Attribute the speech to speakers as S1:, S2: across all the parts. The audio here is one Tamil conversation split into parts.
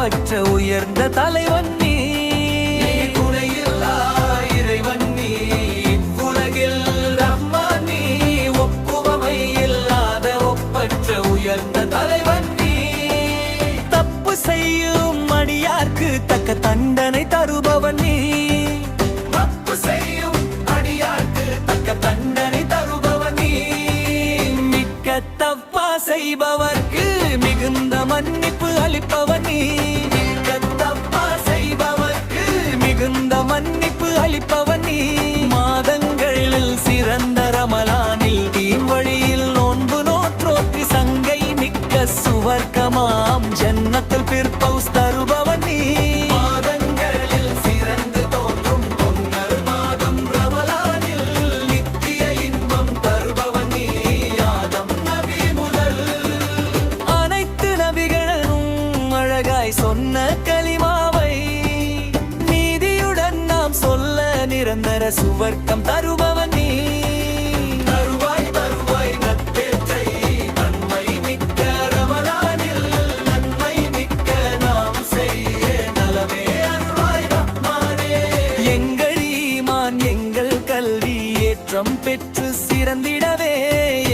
S1: ஒப்பற்ற உயர்ந்த தலைவன் நீ. துணையில்லா இறைவன் நீ, உலகில் ரஹ்மான் நீ, ஒப்புவமை இல்லாத ஒப்பற்ற உயர்ந்த தலைவன் நீ. தப்பு செய்யும் அடியார்க்கு தக்க தண்டனை தருபவன் நீ. தப்பு செய்யும் அடியார்க்கு தக்க தண்டனை தருபவன் நீ. மிக்க தப்பா செய்பவர்க்கு மிகுந்த மன்னிப்பு அளிப்பவன் நீ. மிக்க தப்பா செய்பவர்க்கு மிகுந்த மன்னிப்பு அளிப்பவன் நீ. மாதங்களில் சிறந்த ரமலானில் தீன் வழியில் நோன்பு நோற்றோற்றி சங்கை மிக்க சுவர்க்கமாம் ஜன்னத்துல் ஃபிர்தௌஸ் தருபவன் நீ. மாதங்களில் சிறந்து தோன்றும் பொன்னர் மாதம் ரமலானில் நித்திய இன்பம் தருபவன் நீ. ஆதம் நபி முதல் அனைத்து நபிகளும் அழகாய் சொன்ன கலிமாவை நீதியுடன் நாம் சொல்ல நிரந்தர சுவர்க்கம் தருபவன் நீ. தருவாய் தருவாய் நற்பேற்றை நன்மை மிக்க ரமலானில் நன்மை மிக்க நாம் செய்ய நலமே அருள்வாய் ரஹ்மானே. எங்கள் ஈமான் எங்கள் கல்வி ஏற்றம் பெற்று சிறந்திடவே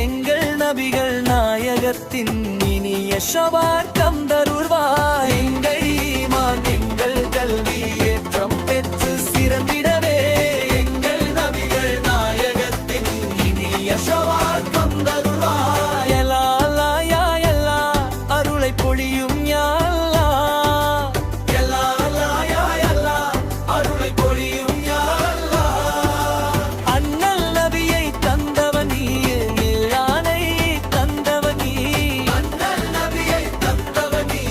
S1: எங்கள் நபிகள் நாயகத்தின் இனிய ஷவார்க்கம் தருள்வாய். எங்கள் ஈமான் எங்கள் கல்வி ஏற்றம் பெற்று சிறந்திடவே எங்கள் நபிகள் நாயகத்தின் இனிய ஷவார்க்கம் தருள்வாய். யா அல்லாஹ் யா அல்லாஹ் அருளை பொழியும் யா அல்லாஹ். யா அல்லாஹ் யா அல்லாஹ் அருளை பொழியும் யா அல்லாஹ். அண்ணல் நபியை தந்தவன் நீ, நில்லானை தந்தவன் நீ. அண்ணல் நபியை தந்தவன் நீ,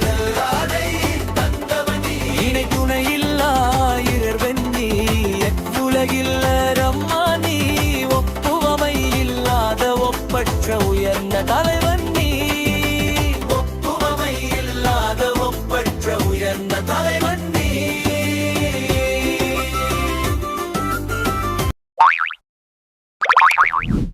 S1: நில்லானை தந்தவன் நீ. இணை துணையில்லா இறைவன் நீ, உலகில் ரஹ்மான் நீ, ஒப்புவமை இல்லாத ஒப்பற்ற உயர்ந்த தலைவன்